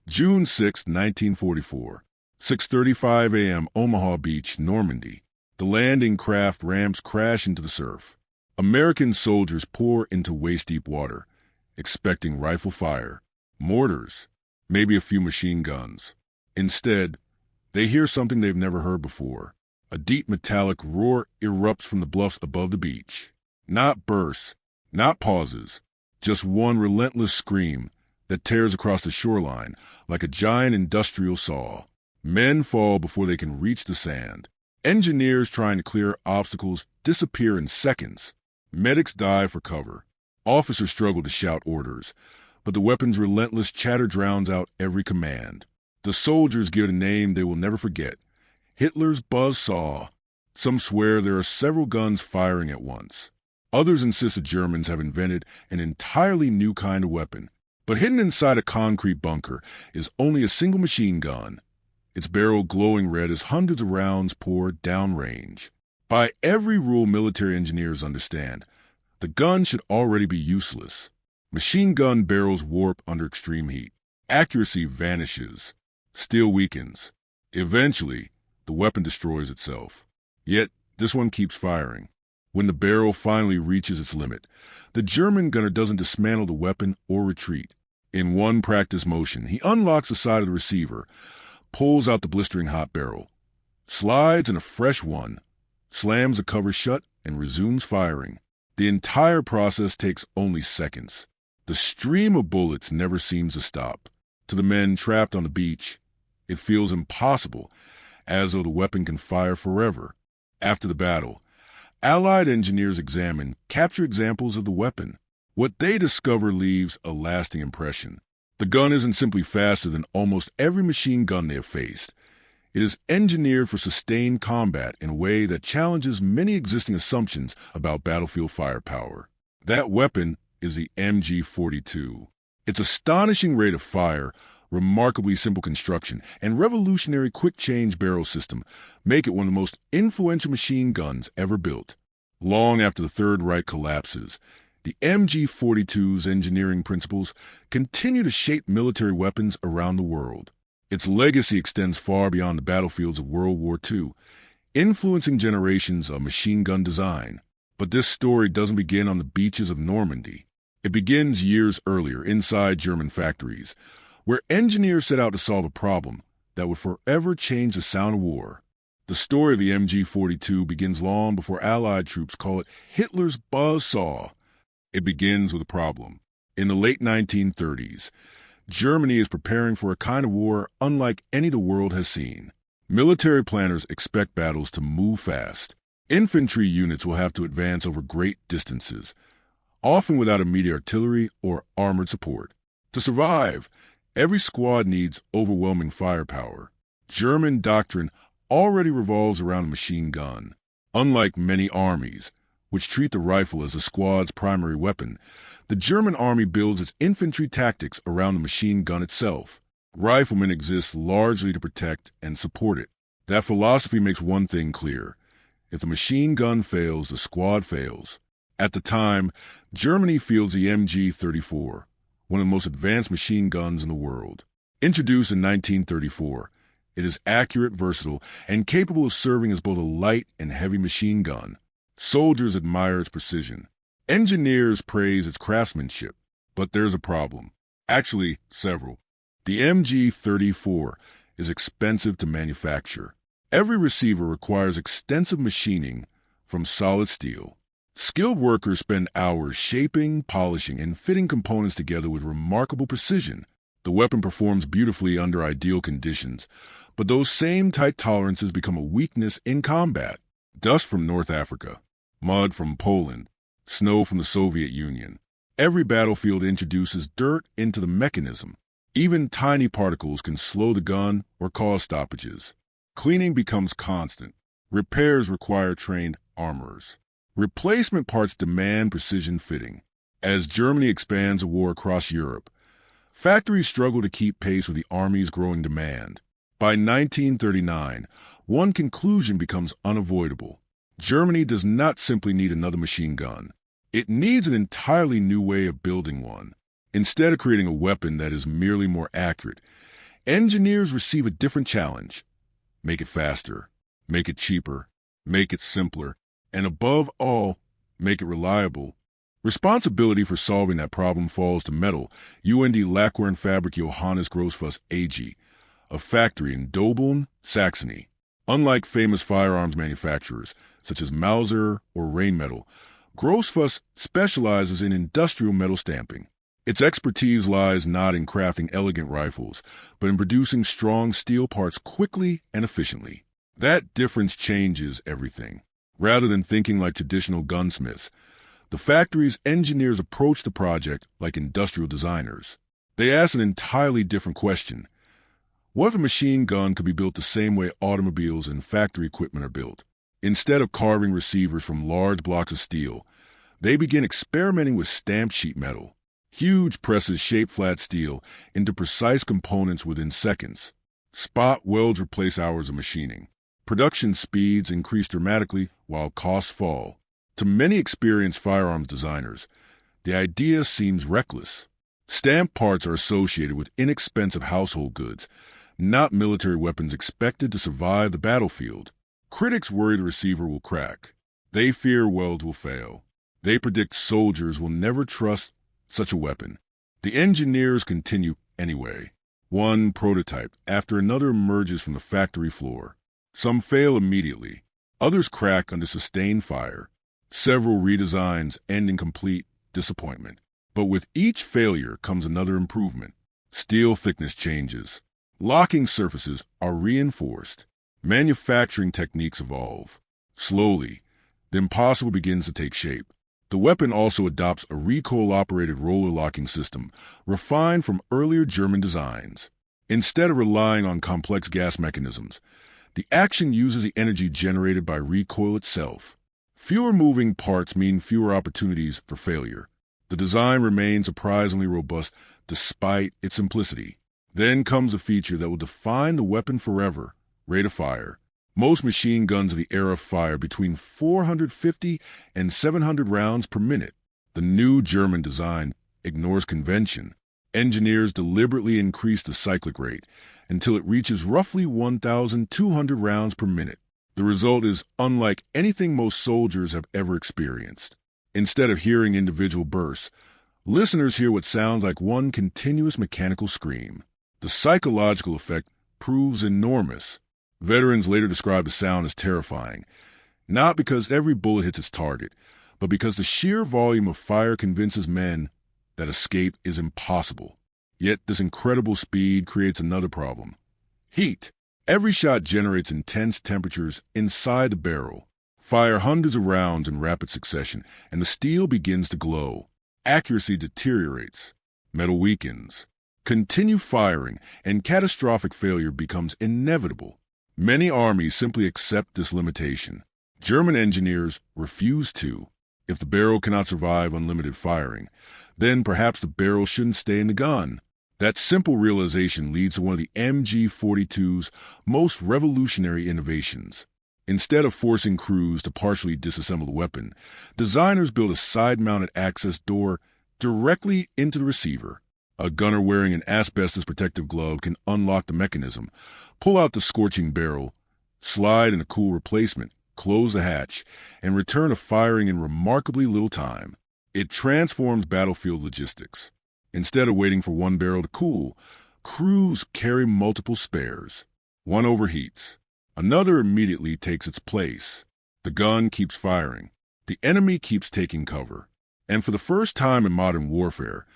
June 6, 1944. 6:35 a.m. Omaha Beach, Normandy. The landing craft rams crash into the surf. American soldiers pour into waist-deep water, expecting rifle fire, mortars, maybe a few machine guns. Instead, they hear something they've never heard before. A deep metallic roar erupts from the bluffs above the beach. Not bursts, not pauses, just one relentless scream that tears across the shoreline like a giant industrial saw. Men fall before they can reach the sand. Engineers trying to clear obstacles disappear in seconds. Medics dive for cover. Officers struggle to shout orders, but the weapon's relentless chatter drowns out every command. The soldiers give it a name they will never forget: Hitler's buzzsaw. Some swear there are several guns firing at once. Others insist the Germans have invented an entirely new kind of weapon. But hidden inside a concrete bunker is only a single machine gun, its barrel glowing red as hundreds of rounds pour downrange. By every rule military engineers understand, the gun should already be useless. Machine gun barrels warp under extreme heat. Accuracy vanishes. Steel weakens. Eventually, the weapon destroys itself. Yet, this one keeps firing. When the barrel finally reaches its limit, the German gunner doesn't dismantle the weapon or retreat. In one practice motion, he unlocks the side of the receiver, pulls out the blistering hot barrel, slides in a fresh one, slams the cover shut, and resumes firing. The entire process takes only seconds. The stream of bullets never seems to stop. To the men trapped on the beach, it feels impossible, as though the weapon can fire forever. After the battle, Allied engineers examine, capture examples of the weapon. What they discover leaves a lasting impression. The gun isn't simply faster than almost every machine gun they have faced. It is engineered for sustained combat in a way that challenges many existing assumptions about battlefield firepower. That weapon is the MG42. Its astonishing rate of fire, remarkably simple construction, and revolutionary quick-change barrel system make it one of the most influential machine guns ever built. Long after the Third Reich collapses, the MG42's engineering principles continue to shape military weapons around the world. Its legacy extends far beyond the battlefields of World War II, influencing generations of machine gun design. But this story doesn't begin on the beaches of Normandy. It begins years earlier, inside German factories, where engineers set out to solve a problem that would forever change the sound of war. The story of the MG42 begins long before Allied troops call it Hitler's buzzsaw. It begins with a problem. In the late 1930s, Germany is preparing for a kind of war unlike any the world has seen. Military planners expect battles to move fast. Infantry units will have to advance over great distances, often without immediate artillery or armored support. To survive, every squad needs overwhelming firepower. German doctrine already revolves around a machine gun. Unlike many armies, which treat the rifle as the squad's primary weapon, the German army builds its infantry tactics around the machine gun itself. Riflemen exist largely to protect and support it. That philosophy makes one thing clear: if the machine gun fails, the squad fails. At the time, Germany fields the MG34, one of the most advanced machine guns in the world. Introduced in 1934, it is accurate, versatile, and capable of serving as both a light and heavy machine gun. Soldiers admire its precision. Engineers praise its craftsmanship. But there's a problem. Actually, several. The MG34 is expensive to manufacture. Every receiver requires extensive machining from solid steel. Skilled workers spend hours shaping, polishing, and fitting components together with remarkable precision. The weapon performs beautifully under ideal conditions, but those same tight tolerances become a weakness in combat. Dust from North Africa, mud from Poland, snow from the Soviet Union. Every battlefield introduces dirt into the mechanism. Even tiny particles can slow the gun or cause stoppages. Cleaning becomes constant. Repairs require trained armorers. Replacement parts demand precision fitting. As Germany expands a war across Europe, factories struggle to keep pace with the army's growing demand. By 1939, one conclusion becomes unavoidable. Germany does not simply need another machine gun. It needs an entirely new way of building one. Instead of creating a weapon that is merely more accurate, Engineers receive a different challenge. Make it faster, make it cheaper, make it simpler, and above all, make it reliable. Responsibility for solving that problem falls to Metal UND Lacquer and Fabrik Johannes Grossfuss AG, a factory in Dobeln, Saxony. Unlike famous firearms manufacturers, such as Mauser or Rheinmetall, Grossfuss specializes in industrial metal stamping. Its expertise lies not in crafting elegant rifles, but in producing strong steel parts quickly and efficiently. That difference changes everything. Rather than thinking like traditional gunsmiths, the factory's engineers approach the project like industrial designers. They ask an entirely different question. What if a machine gun could be built the same way automobiles and factory equipment are built? Instead of carving receivers from large blocks of steel, they begin experimenting with stamped sheet metal. Huge presses shape flat steel into precise components within seconds. Spot welds replace hours of machining. Production speeds increase dramatically while costs fall. To many experienced firearms designers, the idea seems reckless. Stamped parts are associated with inexpensive household goods, not military weapons expected to survive the battlefield. Critics worry the receiver will crack. They fear welds will fail. They predict soldiers will never trust such a weapon. The engineers continue anyway. One prototype after another emerges from the factory floor. Some fail immediately. Others crack under sustained fire. Several redesigns end in complete disappointment. But with each failure comes another improvement. Steel thickness changes. Locking surfaces are reinforced. Manufacturing techniques evolve. Slowly, the impossible begins to take shape. The weapon also adopts a recoil-operated roller locking system refined from earlier German designs. Instead of relying on complex gas mechanisms, the action uses the energy generated by recoil itself. Fewer moving parts mean fewer opportunities for failure. The design remains surprisingly robust despite its simplicity. Then comes a feature that will define the weapon forever: rate of fire. Most machine guns of the era fire between 450 and 700 rounds per minute. The new German design ignores convention. Engineers deliberately increase the cyclic rate until it reaches roughly 1,200 rounds per minute. The result is unlike anything most soldiers have ever experienced. Instead of hearing individual bursts, listeners hear what sounds like one continuous mechanical scream. The psychological effect proves enormous. Veterans later describe the sound as terrifying, not because every bullet hits its target, but because the sheer volume of fire convinces men that escape is impossible. Yet this incredible speed creates another problem: heat. Every shot generates intense temperatures inside the barrel. Fire hundreds of rounds in rapid succession, and the steel begins to glow. Accuracy deteriorates. Metal weakens. Continue firing, and catastrophic failure becomes inevitable. Many armies simply accept this limitation. German engineers refuse to. If the barrel cannot survive unlimited firing, then perhaps the barrel shouldn't stay in the gun. That simple realization leads to one of the MG42s' most revolutionary innovations. Instead of forcing crews to partially disassemble the weapon, designers built a side-mounted access door directly into the receiver. A gunner wearing an asbestos protective glove can unlock the mechanism, pull out the scorching barrel, slide in a cool replacement, close the hatch, and return to firing in remarkably little time. It transforms battlefield logistics. Instead of waiting for one barrel to cool, crews carry multiple spares. One overheats. Another immediately takes its place. The gun keeps firing. The enemy keeps taking cover. And for the first time in modern warfare,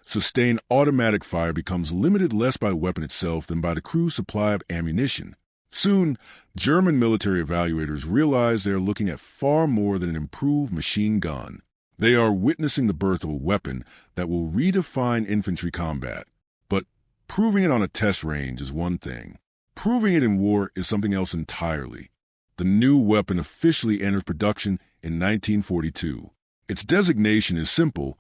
sustained automatic fire becomes limited less by the weapon itself than by the crew's supply of ammunition. Soon, German military evaluators realize they are looking at far more than an improved machine gun. They are witnessing the birth of a weapon that will redefine infantry combat. But proving it on a test range is one thing. Proving it in war is something else entirely. The new weapon officially enters production in 1942. Its designation is simple: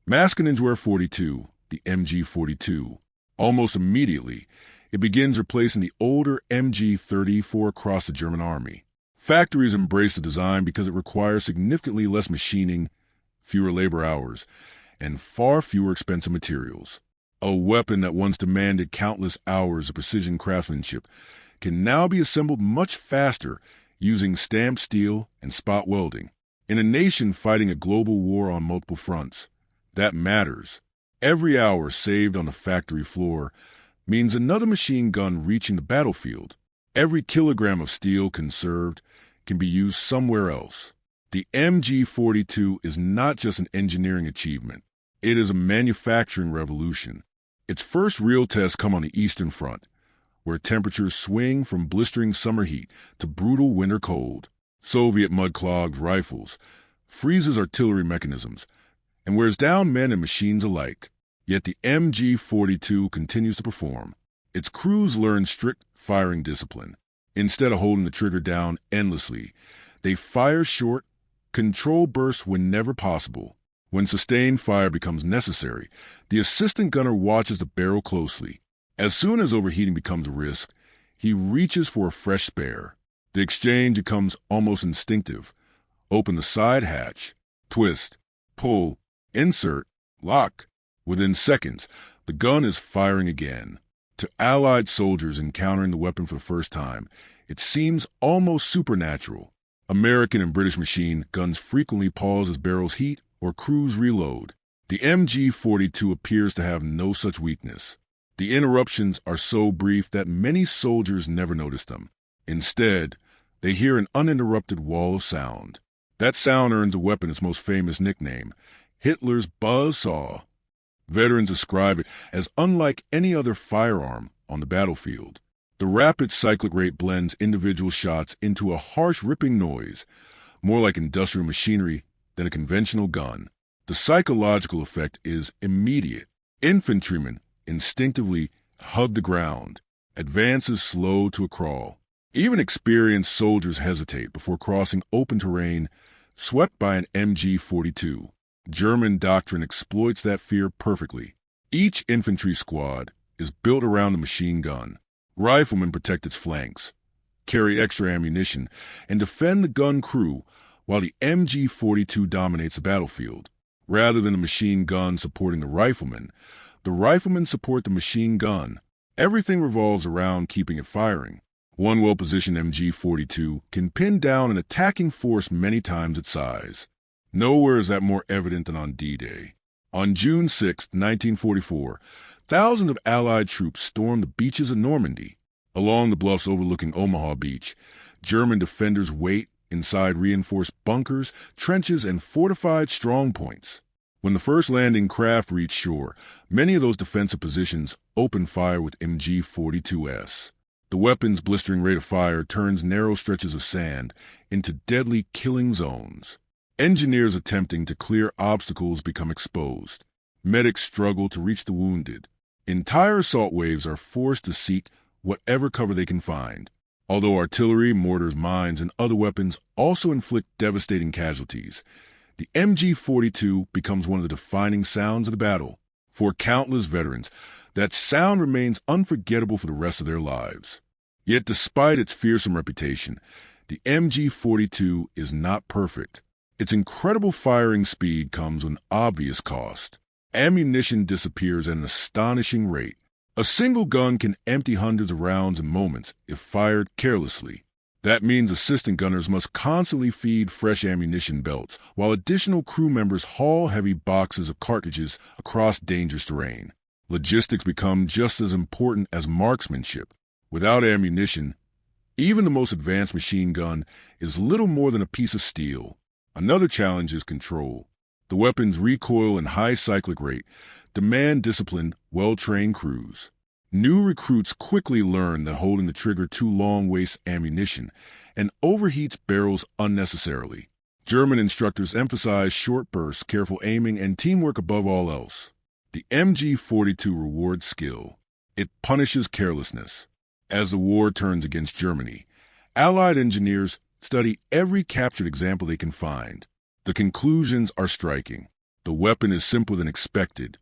Maskeningewehre 42, the MG42. Almost immediately, it begins replacing the older MG34 across the German army. Factories embrace the design because it requires significantly less machining, fewer labor hours, and far fewer expensive materials. A weapon that once demanded countless hours of precision craftsmanship can now be assembled much faster using stamped steel and spot welding. In a nation fighting a global war on multiple fronts, that matters. Every hour saved on the factory floor means another machine gun reaching the battlefield. Every kilogram of steel conserved can be used somewhere else. The MG42 is not just an engineering achievement. It is a manufacturing revolution. Its first real tests come on the Eastern Front, where temperatures swing from blistering summer heat to brutal winter cold. Soviet mud-clogged rifles freezes artillery mechanisms and wears down men and machines alike. Yet the MG42 continues to perform. Its crews learn strict firing discipline. Instead of holding the trigger down endlessly, they fire short, control bursts whenever possible. When sustained fire becomes necessary, the assistant gunner watches the barrel closely. As soon as overheating becomes a risk, he reaches for a fresh spare. The exchange becomes almost instinctive. Open the side hatch, twist, pull, insert, lock. Within seconds, the gun is firing again. To Allied soldiers encountering the weapon for the first time, it seems almost supernatural. American and British machine guns frequently pause as barrels heat or crews reload. The MG42 appears to have no such weakness. The interruptions are so brief that many soldiers never notice them. Instead, they hear an uninterrupted wall of sound. That sound earns the weapon its most famous nickname, Hitler's buzzsaw. Veterans describe it as unlike any other firearm on the battlefield. The rapid cyclic rate blends individual shots into a harsh ripping noise, more like industrial machinery than a conventional gun. The psychological effect is immediate. Infantrymen instinctively hug the ground. Advances slow to a crawl. Even experienced soldiers hesitate before crossing open terrain swept by an MG42. German doctrine exploits that fear perfectly. Each infantry squad is built around the machine gun. Riflemen protect its flanks, carry extra ammunition, and defend the gun crew while the MG42 dominates the battlefield. Rather than the machine gun supporting the riflemen support the machine gun. Everything revolves around keeping it firing. One well-positioned MG42 can pin down an attacking force many times its size. Nowhere is that more evident than on D-Day. On June 6, 1944, thousands of Allied troops stormed the beaches of Normandy. Along the bluffs overlooking Omaha Beach, German defenders wait inside reinforced bunkers, trenches, and fortified strongpoints. When the first landing craft reached shore, many of those defensive positions opened fire with MG42s. The weapon's blistering rate of fire turns narrow stretches of sand into deadly killing zones. Engineers attempting to clear obstacles become exposed. Medics struggle to reach the wounded. Entire assault waves are forced to seek whatever cover they can find. Although artillery, mortars, mines, and other weapons also inflict devastating casualties, the MG42 becomes one of the defining sounds of the battle. For countless veterans, that sound remains unforgettable for the rest of their lives. Yet despite its fearsome reputation, the MG42 is not perfect. Its incredible firing speed comes with an obvious cost. Ammunition disappears at an astonishing rate. A single gun can empty hundreds of rounds in moments if fired carelessly. That means assistant gunners must constantly feed fresh ammunition belts, while additional crew members haul heavy boxes of cartridges across dangerous terrain. Logistics become just as important as marksmanship. Without ammunition, even the most advanced machine gun is little more than a piece of steel. Another challenge is control. The weapon's recoil and high cyclic rate demand disciplined, well-trained crews. New recruits quickly learn that holding the trigger too long wastes ammunition and overheats barrels unnecessarily. German instructors emphasize short bursts, careful aiming, and teamwork above all else. The MG42 rewards skill. It punishes carelessness. As the war turns against Germany, Allied engineers study every captured example they can find. The conclusions are striking. The weapon is simpler than expected,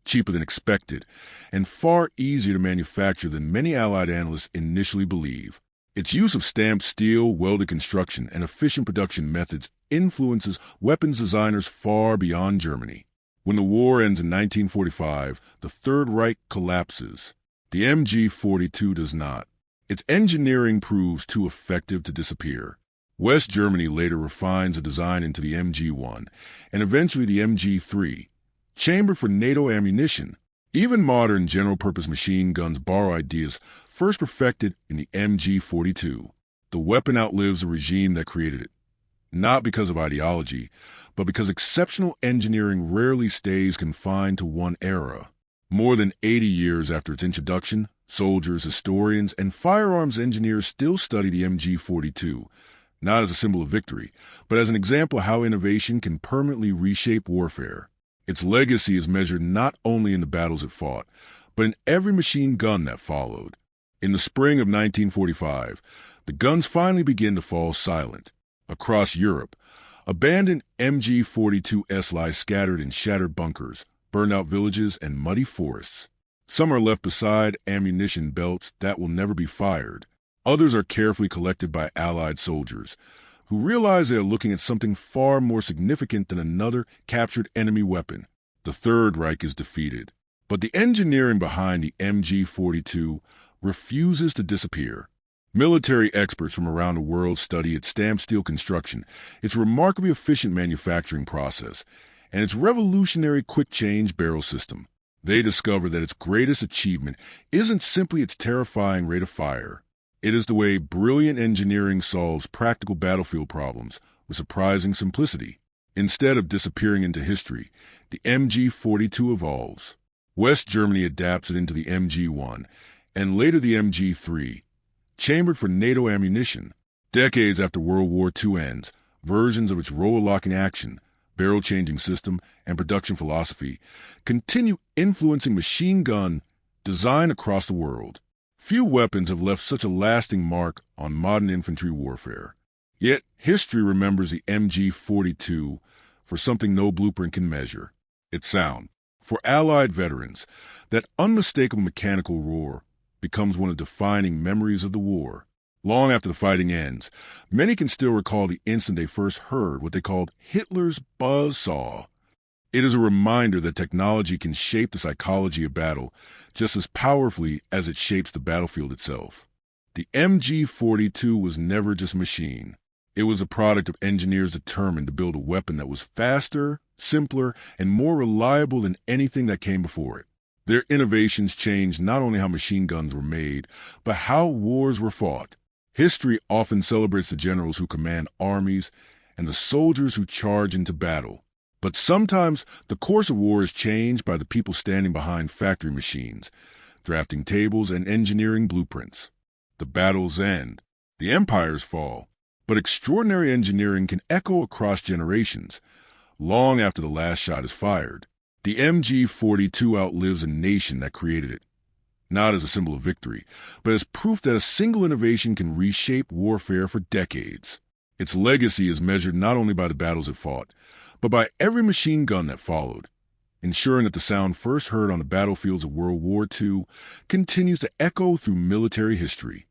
cheaper than expected, and far easier to manufacture than many Allied analysts initially believe. Its use of stamped steel, welded construction, and efficient production methods influences weapons designers far beyond Germany. When the war ends in 1945, the Third Reich collapses. The MG42 does not. Its engineering proves too effective to disappear. West Germany later refines the design into the MG1 and eventually the MG3, chambered for NATO ammunition. Even modern general-purpose machine guns borrow ideas first perfected in the MG42. The weapon outlives the regime that created it, not because of ideology, but because exceptional engineering rarely stays confined to one era. More than 80 years after its introduction, soldiers, historians, and firearms engineers still study the MG42, not as a symbol of victory, but as an example of how innovation can permanently reshape warfare. Its legacy is measured not only in the battles it fought, but in every machine gun that followed. In the spring of 1945, the guns finally begin to fall silent. Across Europe, abandoned MG42s lie scattered in shattered bunkers, burned-out villages, and muddy forests. Some are left beside ammunition belts that will never be fired. Others are carefully collected by Allied soldiers, who realize they are looking at something far more significant than another captured enemy weapon. The Third Reich is defeated, but the engineering behind the MG42 refuses to disappear. Military experts from around the world study its stamped steel construction, its remarkably efficient manufacturing process, and its revolutionary quick-change barrel system. They discover that its greatest achievement isn't simply its terrifying rate of fire. It is the way brilliant engineering solves practical battlefield problems with surprising simplicity. Instead of disappearing into history, the MG42 evolves. West Germany adapts it into the MG1, and later the MG3, chambered for NATO ammunition. Decades after World War II ends, versions of its roller-locking action, barrel-changing system, and production philosophy continue influencing machine gun design across the world. Few weapons have left such a lasting mark on modern infantry warfare. Yet, history remembers the MG42 for something no blueprint can measure: its sound. For Allied veterans, that unmistakable mechanical roar becomes one of the defining memories of the war. Long after the fighting ends, many can still recall the instant they first heard what they called Hitler's buzzsaw. It is a reminder that technology can shape the psychology of battle just as powerfully as it shapes the battlefield itself. The MG42 was never just a machine. It was a product of engineers determined to build a weapon that was faster, simpler, and more reliable than anything that came before it. Their innovations changed not only how machine guns were made, but how wars were fought. History often celebrates the generals who command armies and the soldiers who charge into battle. But sometimes the course of war is changed by the people standing behind factory machines, drafting tables and engineering blueprints. The battles end, the empires fall, but extraordinary engineering can echo across generations, long after the last shot is fired. The MG42 outlives a nation that created it, not as a symbol of victory, but as proof that a single innovation can reshape warfare for decades. Its legacy is measured not only by the battles it fought, but by every machine gun that followed, ensuring that the sound first heard on the battlefields of World War II continues to echo through military history.